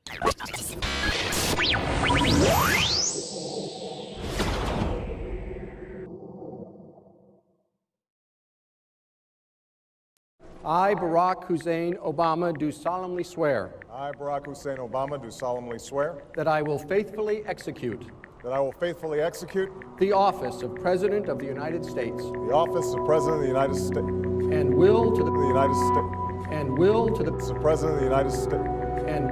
I, Barack Hussein Obama, do solemnly swear. I, Barack Hussein Obama, do solemnly swear. That I will faithfully execute. That I will faithfully execute. The office of President of the United States. The office of President of the United States. And will to the United States. And will to the President of the United States. And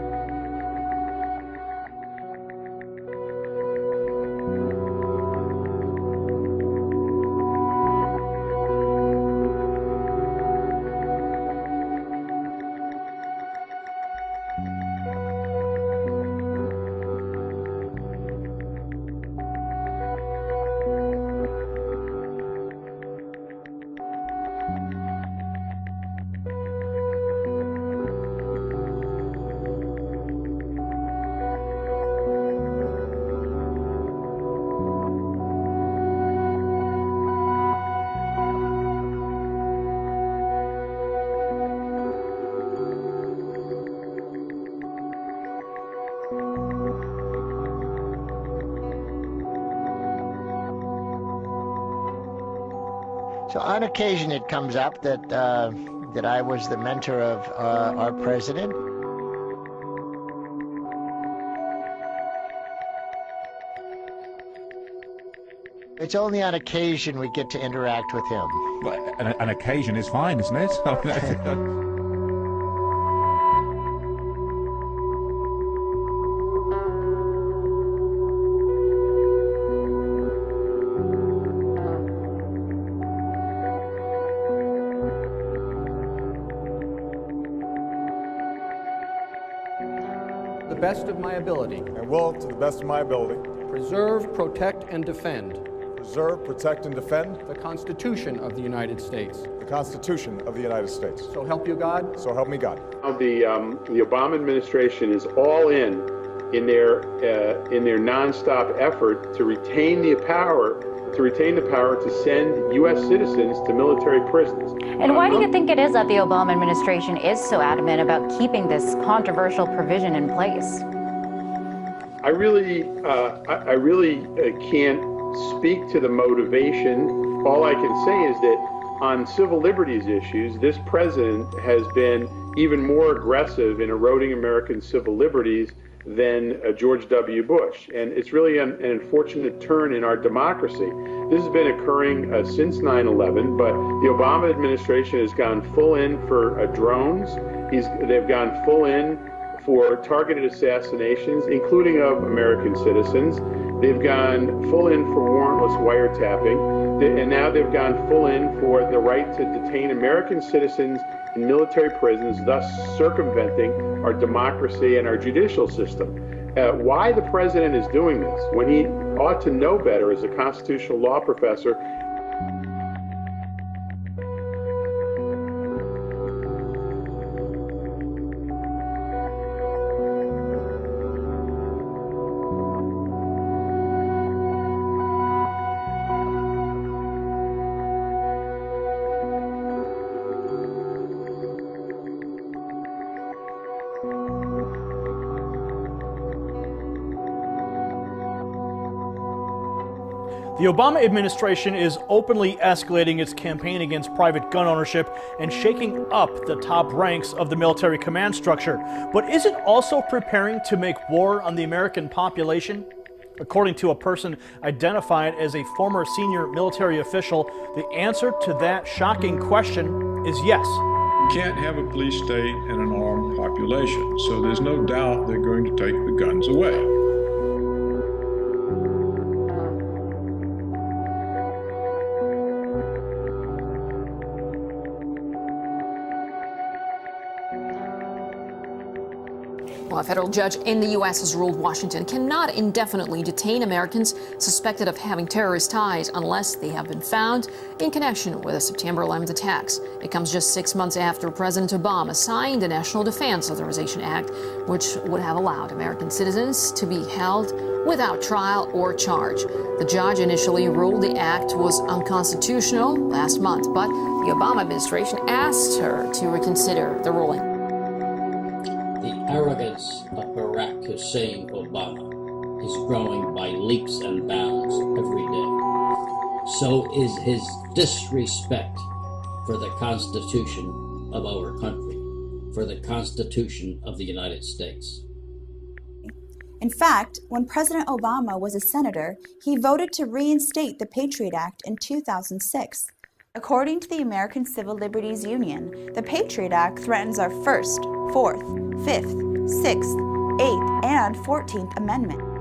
So on occasion it comes up that that I was the mentor of our president. It's only on occasion we get to interact with him. Well, an occasion is fine, isn't it? the best of my ability. And will, to the best of my ability, preserve, protect, and defend. Preserve, protect, and defend. The Constitution of the United States. The Constitution of the United States. So help you God. So help me God. The Obama administration is all in their nonstop effort to retain the power to send U.S. citizens to military prisons. And why do you think it is that the Obama administration is so adamant about keeping this controversial provision in place? I really can't speak to the motivation. All I can say is that on civil liberties issues, this president has been even more aggressive in eroding American civil liberties than George W. Bush. And it's really an unfortunate turn in our democracy. This has been occurring since 9/11, but the Obama administration has gone full in for drones. They've gone full in for targeted assassinations, including of American citizens. They've gone full in for warrantless wiretapping, and now they've gone full in for the right to detain American citizens in military prisons, thus circumventing our democracy and our judicial system. Why the president is doing this, when he ought to know better as a constitutional law professor. The Obama administration is openly escalating its campaign against private gun ownership and shaking up the top ranks of the military command structure. But is it also preparing to make war on the American population? According to a person identified as a former senior military official, the answer to that shocking question is yes. You can't have a police state and an armed population, so there's no doubt they're going to take the guns away. Well, a federal judge in the U.S. has ruled Washington cannot indefinitely detain Americans suspected of having terrorist ties unless they have been found in connection with the September 11th attacks. It comes just 6 months after President Obama signed the National Defense Authorization Act, which would have allowed American citizens to be held without trial or charge. The judge initially ruled the act was unconstitutional last month, but the Obama administration asked her to reconsider the ruling. The arrogance of Barack Hussein Obama is growing by leaps and bounds every day. So is his disrespect for the Constitution of our country, for the Constitution of the United States. In fact, when President Obama was a senator, he voted to reinstate the Patriot Act in 2006. According to the American Civil Liberties Union, the Patriot Act threatens our First, Fourth, Fifth, Sixth, Eighth, and 14th Amendment.